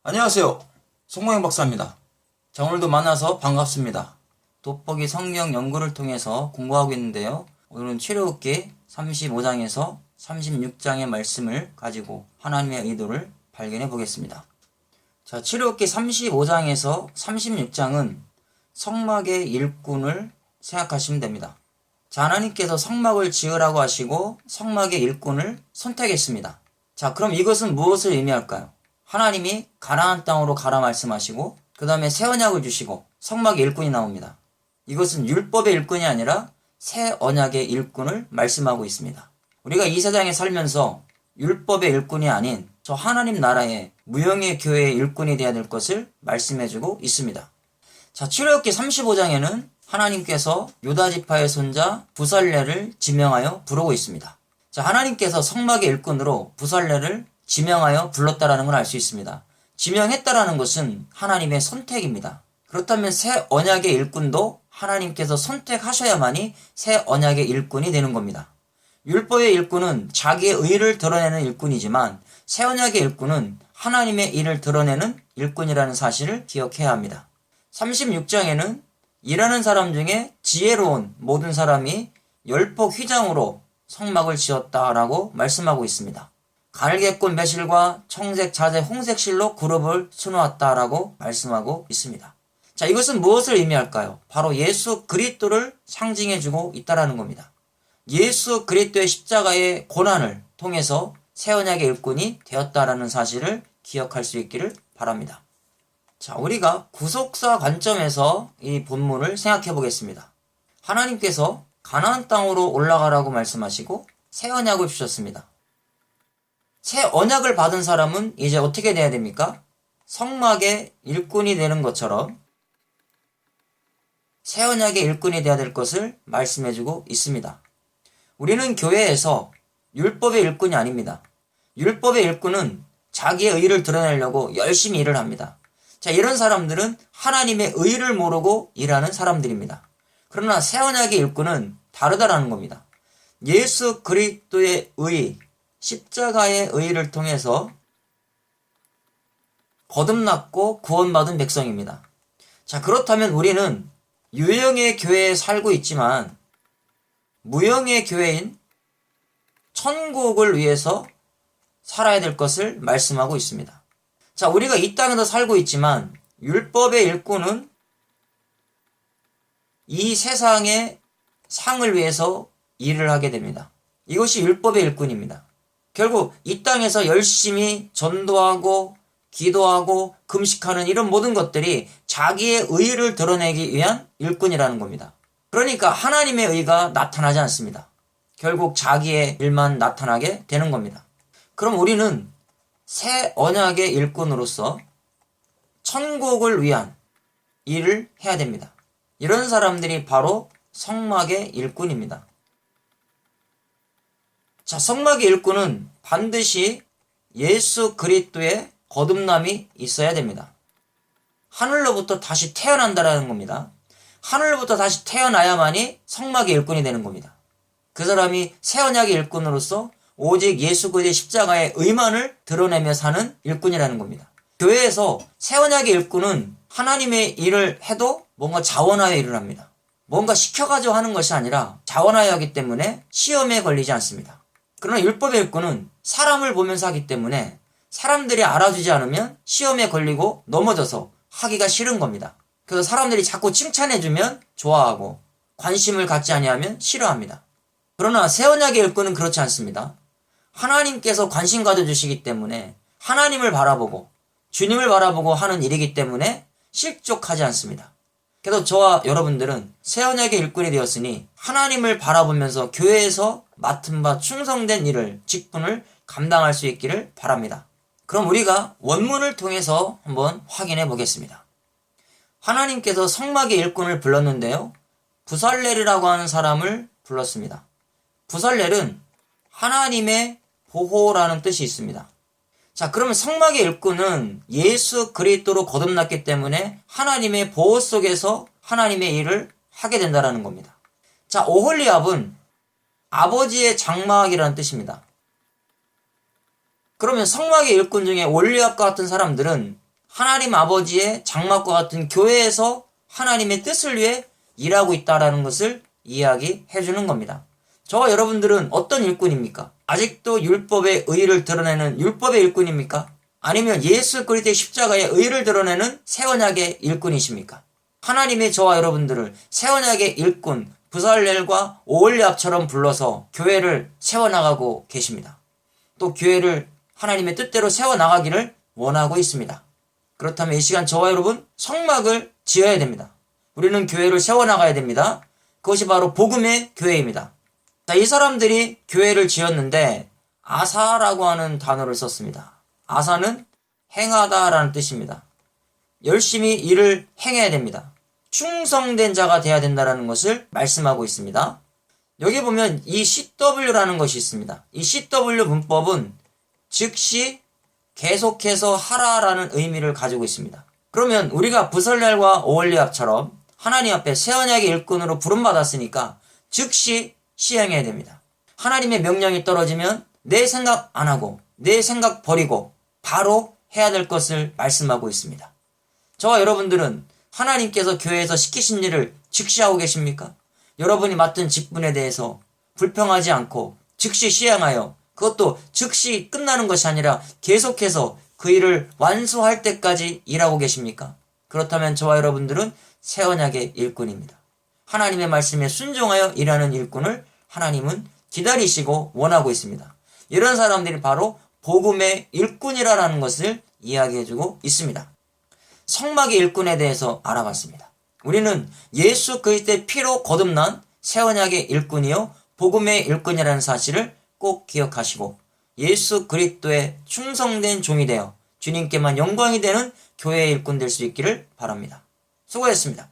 안녕하세요. 송모영 박사입니다. 자, 오늘도 만나서 반갑습니다. 돋보기 성경 연구를 통해서 공부하고 있는데요. 오늘은 출애굽기 35장에서 36장의 말씀을 가지고 하나님의 의도를 발견해 보겠습니다. 자, 출애굽기 35장에서 36장은 성막의 일꾼을 생각하시면 됩니다. 자, 하나님께서 성막을 지으라고 하시고 성막의 일꾼을 선택했습니다. 자, 그럼 이것은 무엇을 의미할까요? 하나님이 가나안 땅으로 가라 말씀하시고 그 다음에 새 언약을 주시고 성막의 일꾼이 나옵니다. 이것은 율법의 일꾼이 아니라 새 언약의 일꾼을 말씀하고 있습니다. 우리가 이 세상에 살면서 율법의 일꾼이 아닌 저 하나님 나라의 무형의 교회의 일꾼이 되어야 될 것을 말씀해주고 있습니다. 자, 출애굽기 35장에는 하나님께서 유다 지파의 손자 부살레를 지명하여 부르고 있습니다. 자, 하나님께서 성막의 일꾼으로 부살레를 지명하여 불렀다라는 걸 알 수 있습니다. 지명했다라는 것은 하나님의 선택입니다. 그렇다면 새 언약의 일꾼도 하나님께서 선택하셔야만이 새 언약의 일꾼이 되는 겁니다. 율법의 일꾼은 자기의 의를 드러내는 일꾼이지만 새 언약의 일꾼은 하나님의 일을 드러내는 일꾼이라는 사실을 기억해야 합니다. 36장에는 일하는 사람 중에 지혜로운 모든 사람이 열폭 휘장으로 성막을 지었다라고 말씀하고 있습니다. 가늘게꼰 매실과 청색, 자재, 홍색 실로 그룹을 수놓았다라고 말씀하고 있습니다. 자, 이것은 무엇을 의미할까요? 바로 예수 그리스도를 상징해주고 있다라는 겁니다. 예수 그리스도의 십자가의 고난을 통해서 새 언약의 일꾼이 되었다라는 사실을 기억할 수 있기를 바랍니다. 자, 우리가 구속사 관점에서 이 본문을 생각해 보겠습니다. 하나님께서 가나안 땅으로 올라가라고 말씀하시고 새 언약을 주셨습니다. 새 언약을 받은 사람은 이제 어떻게 돼야 됩니까? 성막의 일꾼이 되는 것처럼 새 언약의 일꾼이 되어야 될 것을 말씀해주고 있습니다. 우리는 교회에서 율법의 일꾼이 아닙니다. 율법의 일꾼은 자기의 의를 드러내려고 열심히 일을 합니다. 자, 이런 사람들은 하나님의 의를 모르고 일하는 사람들입니다. 그러나 새 언약의 일꾼은 다르다라는 겁니다. 예수 그리스도의 의, 십자가의 의를 통해서 거듭났고 구원받은 백성입니다. 자, 그렇다면 우리는 유형의 교회에 살고 있지만 무형의 교회인 천국을 위해서 살아야 될 것을 말씀하고 있습니다. 자, 우리가 이 땅에서 살고 있지만 율법의 일꾼은 이 세상의 상을 위해서 일을 하게 됩니다. 이것이 율법의 일꾼입니다. 결국 이 땅에서 열심히 전도하고 기도하고 금식하는 이런 모든 것들이 자기의 의를 드러내기 위한 일꾼이라는 겁니다. 그러니까 하나님의 의가 나타나지 않습니다. 결국 자기의 일만 나타나게 되는 겁니다. 그럼 우리는 새 언약의 일꾼으로서 천국을 위한 일을 해야 됩니다. 이런 사람들이 바로 성막의 일꾼입니다. 자, 성막의 일꾼은 반드시 예수 그리스도의 거듭남이 있어야 됩니다. 하늘로부터 다시 태어난다라는 겁니다. 하늘로부터 다시 태어나야만이 성막의 일꾼이 되는 겁니다. 그 사람이 새 언약의 일꾼으로서 오직 예수 그리스도의 십자가의 의만을 드러내며 사는 일꾼이라는 겁니다. 교회에서 새 언약의 일꾼은 하나님의 일을 해도 뭔가 자원하여 일을 합니다. 뭔가 시켜가지고 하는 것이 아니라 자원하여 하기 때문에 시험에 걸리지 않습니다. 그러나 율법의 일꾼은 사람을 보면서 하기 때문에 사람들이 알아주지 않으면 시험에 걸리고 넘어져서 하기가 싫은 겁니다. 그래서 사람들이 자꾸 칭찬해주면 좋아하고 관심을 갖지 아니하면 싫어합니다. 그러나 새 언약의 일꾼은 그렇지 않습니다. 하나님께서 관심 가져주시기 때문에 하나님을 바라보고 주님을 바라보고 하는 일이기 때문에 실족하지 않습니다. 그래서 저와 여러분들은 새 언약의 일꾼이 되었으니 하나님을 바라보면서 교회에서 맡은 바 충성된 일을, 직분을 감당할 수 있기를 바랍니다. 그럼 우리가 원문을 통해서 한번 확인해 보겠습니다. 하나님께서 성막의 일꾼을 불렀는데요. 부살렐이라고 하는 사람을 불렀습니다. 부살렐은 하나님의 보호라는 뜻이 있습니다. 자, 그러면 성막의 일꾼은 예수 그리스도로 거듭났기 때문에 하나님의 보호 속에서 하나님의 일을 하게 된다는 겁니다. 자, 오홀리압은 아버지의 장막이라는 뜻입니다. 그러면 성막의 일꾼 중에 올리압과 같은 사람들은 하나님 아버지의 장막과 같은 교회에서 하나님의 뜻을 위해 일하고 있다라는 것을 이야기해 주는 겁니다. 저와 여러분들은 어떤 일꾼입니까? 아직도 율법의 의의를 드러내는 율법의 일꾼입니까? 아니면 예수 그리스도의 십자가의 의의를 드러내는 새 언약의 일꾼이십니까? 하나님의 저와 여러분들을 새 언약의 일꾼 부살렐과 오홀리압처럼 불러서 교회를 세워나가고 계십니다. 또 교회를 하나님의 뜻대로 세워나가기를 원하고 있습니다. 그렇다면 이 시간 저와 여러분 성막을 지어야 됩니다. 우리는 교회를 세워나가야 됩니다. 그것이 바로 복음의 교회입니다. 자, 이 사람들이 교회를 지었는데 아사라고 하는 단어를 썼습니다. 아사는 행하다라는 뜻입니다. 열심히 일을 행해야 됩니다. 충성된 자가 돼야 된다는 것을 말씀하고 있습니다. 여기 보면 이 CW라는 것이 있습니다. 이 CW 문법은 즉시 계속해서 하라라는 의미를 가지고 있습니다. 그러면 우리가 부설렐과 오홀리압처럼 하나님 앞에 새 언약의 일꾼으로 부름받았으니까 즉시 시행해야 됩니다. 하나님의 명령이 떨어지면 내 생각 안 하고 내 생각 버리고 바로 해야 될 것을 말씀하고 있습니다. 저와 여러분들은 하나님께서 교회에서 시키신 일을 즉시 하고 계십니까? 여러분이 맡은 직분에 대해서 불평하지 않고 즉시 시행하여 그것도 즉시 끝나는 것이 아니라 계속해서 그 일을 완수할 때까지 일하고 계십니까? 그렇다면 저와 여러분들은 새 언약의 일꾼입니다. 하나님의 말씀에 순종하여 일하는 일꾼을 하나님은 기다리시고 원하고 있습니다. 이런 사람들이 바로 복음의 일꾼이라는 것을 이야기해주고 있습니다. 성막의 일꾼에 대해서 알아봤습니다. 우리는 예수 그리스도의 피로 거듭난 새 언약의 일꾼이요 복음의 일꾼이라는 사실을 꼭 기억하시고 예수 그리스도의 충성된 종이 되어 주님께만 영광이 되는 교회의 일꾼 될 수 있기를 바랍니다. 수고했습니다.